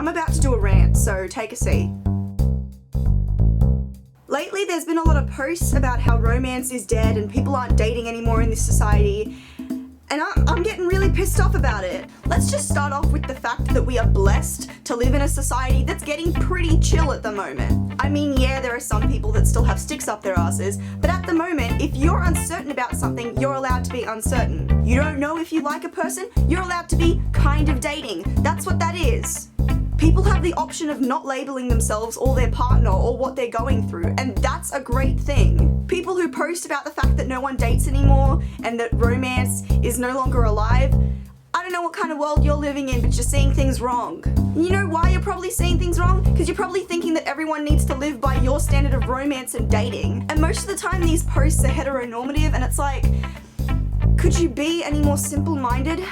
I'm about to do a rant, so take a seat. Lately, there's been a lot of posts about how romance is dead and people aren't dating anymore in this society, and I'm getting really pissed off about it. Let's just start off with the fact that we are blessed to live in a society that's getting pretty chill at the moment. I mean, yeah, there are some people that still have sticks up their asses, but at the moment, if you're uncertain about something, you're allowed to be uncertain. You don't know if you like a person, you're allowed to be kind of dating. That's what that is. People have the option of not labeling themselves or their partner or what they're going through, and that's a great thing. People who post about the fact that no one dates anymore and that romance is no longer alive, I don't know what kind of world you're living in, but you're seeing things wrong. You know why you're probably seeing things wrong? Because you're probably thinking that everyone needs to live by your standard of romance and dating. And most of the time these posts are heteronormative, and it's like, could you be any more simple-minded?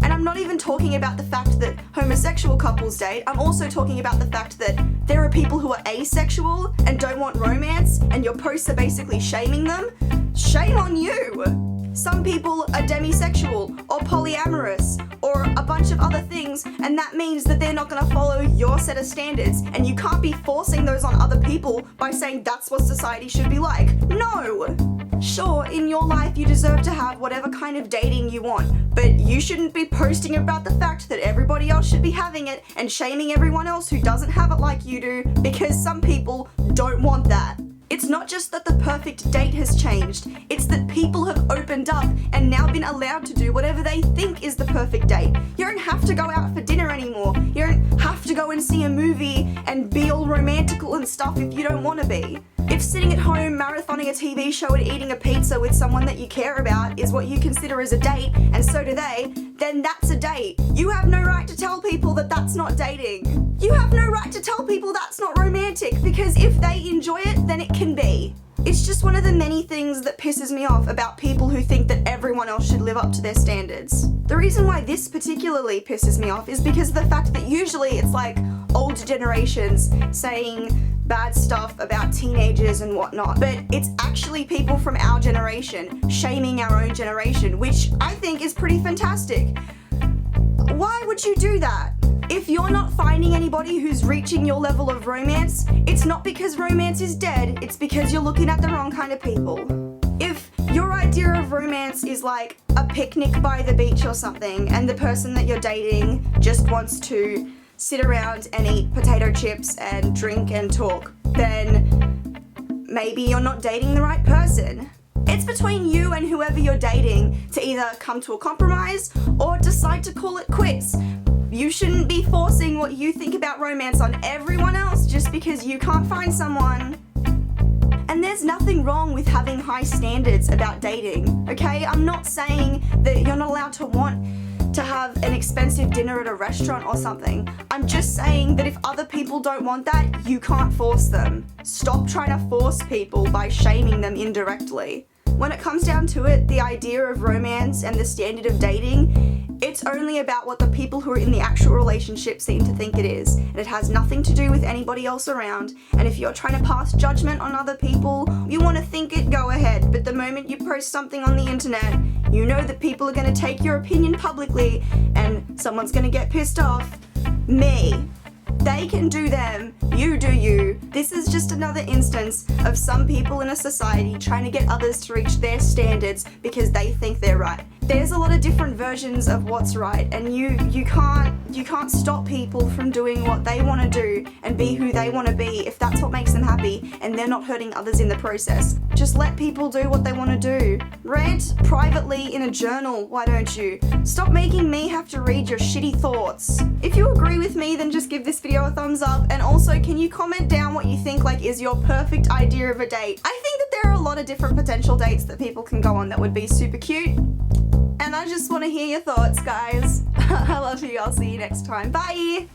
And I'm not even talking about the fact that homosexual couples date, I'm also talking about the fact that there are people who are asexual and don't want romance, and your posts are basically shaming them. Shame on you! Some people are demisexual or polyamorous or a bunch of other things, and that means that they're not going to follow your set of standards, and you can't be forcing those on other people by saying that's what society should be like. No! Sure, in your life you deserve to have whatever kind of dating you want, but you shouldn't be posting about the fact that everybody else should be having it and shaming everyone else who doesn't have it like you do, because some people don't want that. It's not just that the perfect date has changed, it's that people have opened up and now been allowed to do whatever they think is the perfect date. You don't have to go out for dinner anymore. You don't have to go and see a movie and be all romantical and stuff if you don't want to be. If sitting at home marathoning a TV show and eating a pizza with someone that you care about is what you consider as a date, and so do they, then that's a date. You have no right to tell people that that's not dating. You have no right to tell people that's not romantic, because if they enjoy it, then it can be. It's just one of the many things that pisses me off about people who think that everyone else should live up to their standards. The reason why this particularly pisses me off is because of the fact that usually it's like older generations saying bad stuff about teenagers and whatnot, but it's actually people from our generation shaming our own generation, which I think is pretty fantastic. Why would you do that? If you're not finding anybody who's reaching your level of romance, it's not because romance is dead, it's because you're looking at the wrong kind of people. If your idea of romance is like a picnic by the beach or something, and the person that you're dating just wants to sit around and eat potato chips and drink and talk, then maybe you're not dating the right person. It's between you and whoever you're dating to either come to a compromise or decide to call it quits. You shouldn't be forcing what you think about romance on everyone else just because you can't find someone. And there's nothing wrong with having high standards about dating, okay? I'm not saying that you're not allowed to want to have an expensive dinner at a restaurant or something. I'm just saying that if other people don't want that, you can't force them. Stop trying to force people by shaming them indirectly. When it comes down to it, the idea of romance and the standard of dating, it's only about what the people who are in the actual relationship seem to think it is, and it has nothing to do with anybody else around. And if you're trying to pass judgment on other people, you want to think it, go ahead, but the moment you post something on the internet, you know that people are going to take your opinion publicly and someone's going to get pissed off. Me. They can do them, you do you. This is just another instance of some people in a society trying to get others to reach their standards because they think they're right. There's a lot of different versions of what's right, and you can't stop people from doing what they want to do and be who they want to be if that's what makes them happy and they're not hurting others in the process. Just let people do what they want to do. Rant privately in a journal, why don't you? Stop making me have to read your shitty thoughts. If you agree with me, then just give this video a thumbs up, and also can you comment down what you think like is your perfect idea of a date? I think that there are a lot of different potential dates that people can go on that would be super cute. And I just want to hear your thoughts, guys. I love you. I'll see you next time. Bye!